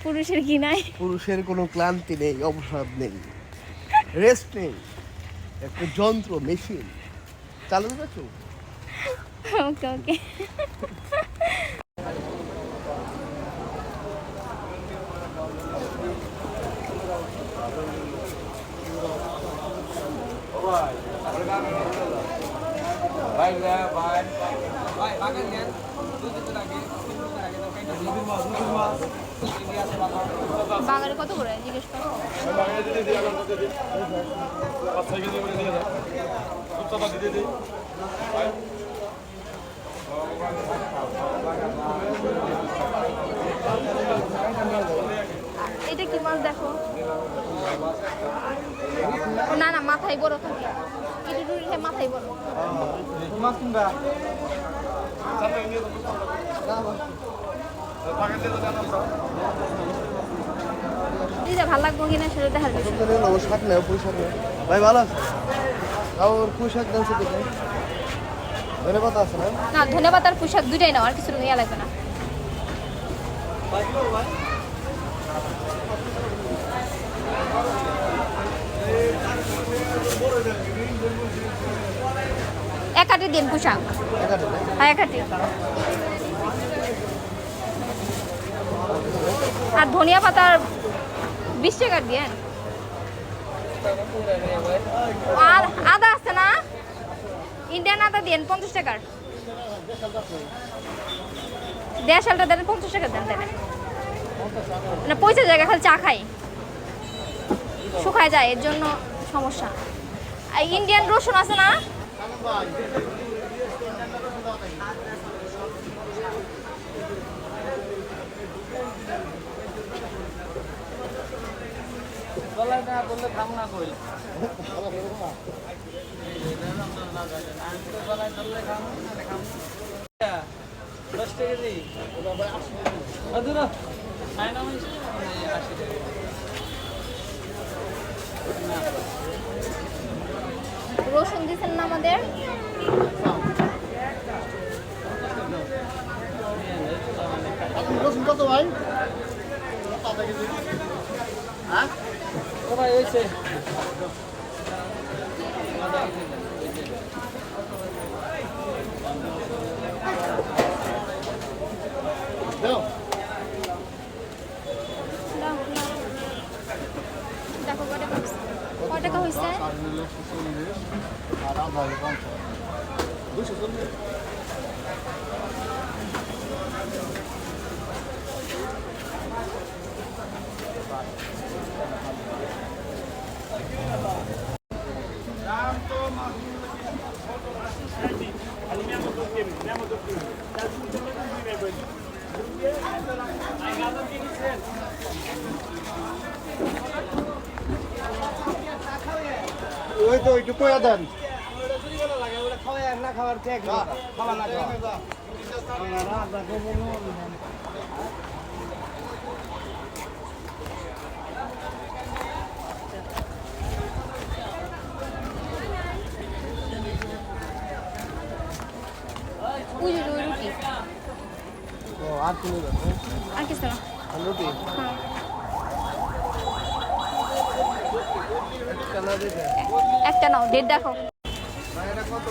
পুরুষের কি নাই? পুরুষের কোনো ক্লান্তি নেই, অবসাদ নেই, রেস্ট নেই। একটা যন্ত্র, মেশিন চালু করেছো। ওকে ওকে। বাঙালি কত করে জিজ্ঞেস করো? এটা কি মাছ দেখো? না না, মাথায় বড় থাকে। এটা রুটি মাথায় বড়। মাছ কিনবা? দিদা ভালো লাগবো কিনা সেটা দেখার বিষয়। শাক নেই, পুঁইশাক নেই। ভাই ভালো আছে? ওর পুঁইশাক দেন সে দিকে। ধন্যবাদ আছে না? না, ধন্যবাদ আর পোশাক দুটাই নাও, আর কিছু নিয়ে লাগবে না। এক কাটি দিন পোশাক। হ্যাঁ, এক কাটি। আর ধনিয়া পাতার 20 টাকা দিয়ে। আর আদা আছে না, ইন্ডিয়ান আদা দেন 50 টাকার। দেশালটা দেন 50 টাকা দেন। তাহলে না, পয়সা জায়গা খালি চা খাই, শুকায় যায়, এর জন্য সমস্যা। আর ইন্ডিয়ান রসুন আছে না? রসুন দিচ্ছেন না আমাদের? রসুন কত ভাই? হ্যাঁ কোথায় হয়েছে? দেখো কয় টাকা হয়েছে? ওই তো একটু কয়া দেন। ওই রুটি আর কি নেবেন? আর কিছু না। রুটি হ্যাঁ, একটা নাও, ডেট দেখো। এটা কত?